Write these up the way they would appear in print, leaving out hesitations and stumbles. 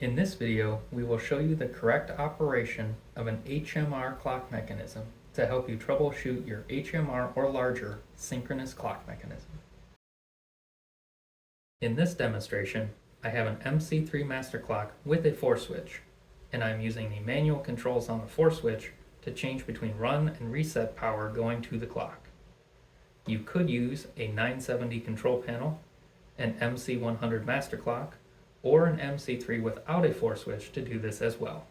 In this video, we will show you the correct operation of an HMR clock mechanism to help you troubleshoot your HMR or larger synchronous clock mechanism. In this demonstration, I have an MC3 master clock with a 4 switch, and I'm using the manual controls on the 4 switch to change between run and reset power going to the clock. You could use a 970 control panel, an MC100 master clock, or an MC3 without a 4 switch to do this as well.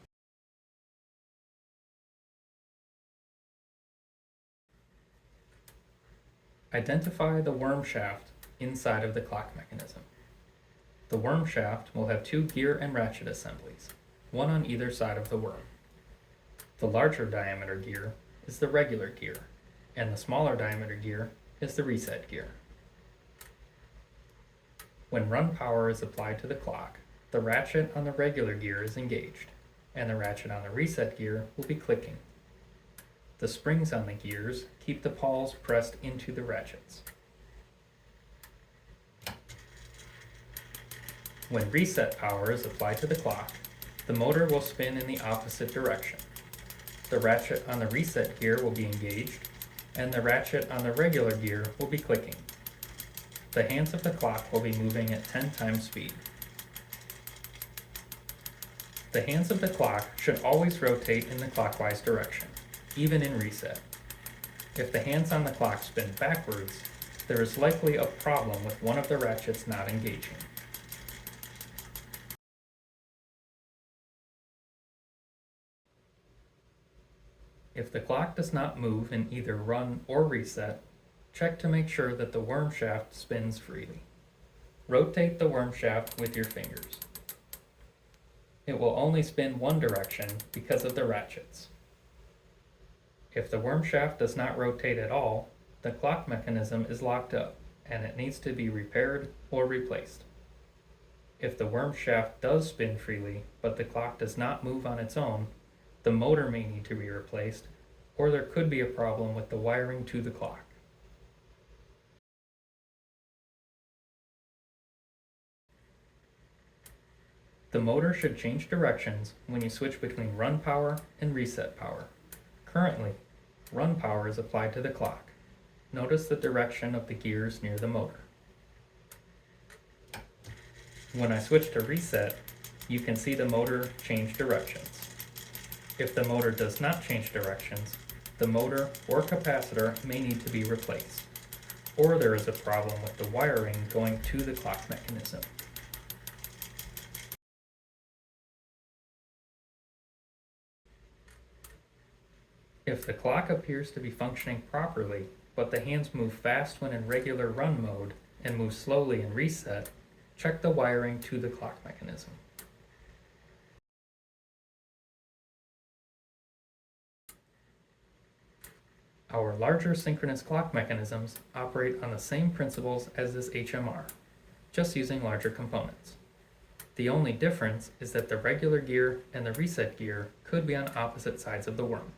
Identify the worm shaft inside of the clock mechanism. The worm shaft will have 2 gear and ratchet assemblies, one on either side of the worm. The larger diameter gear is the regular gear, and the smaller diameter gear is the reset gear. When run power is applied to the clock, the ratchet on the regular gear is engaged, and the ratchet on the reset gear will be clicking. The springs on the gears keep the pawls pressed into the ratchets. When reset power is applied to the clock, the motor will spin in the opposite direction. The ratchet on the reset gear will be engaged, and the ratchet on the regular gear will be clicking. The hands of the clock will be moving at 10 times speed. The hands of the clock should always rotate in the clockwise direction, even in reset. If the hands on the clock spin backwards, there is likely a problem with one of the ratchets not engaging. If the clock does not move in either run or reset, check to make sure that the worm shaft spins freely. Rotate the worm shaft with your fingers. It will only spin one direction because of the ratchets. If the worm shaft does not rotate at all, the clock mechanism is locked up and it needs to be repaired or replaced. If the worm shaft does spin freely but the clock does not move on its own, the motor may need to be replaced, or there could be a problem with the wiring to the clock. The motor should change directions when you switch between run power and reset power. Currently, run power is applied to the clock. Notice the direction of the gears near the motor. When I switch to reset, you can see the motor change directions. If the motor does not change directions, the motor or capacitor may need to be replaced, or there is a problem with the wiring going to the clock mechanism. If the clock appears to be functioning properly, but the hands move fast when in regular run mode and move slowly in reset, check the wiring to the clock mechanism. Our larger synchronous clock mechanisms operate on the same principles as this HMR, just using larger components. The only difference is that the regular gear and the reset gear could be on opposite sides of the worm.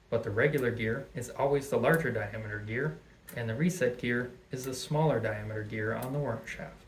But the regular gear is always the larger diameter gear, and the reset gear is the smaller diameter gear on the worm shaft.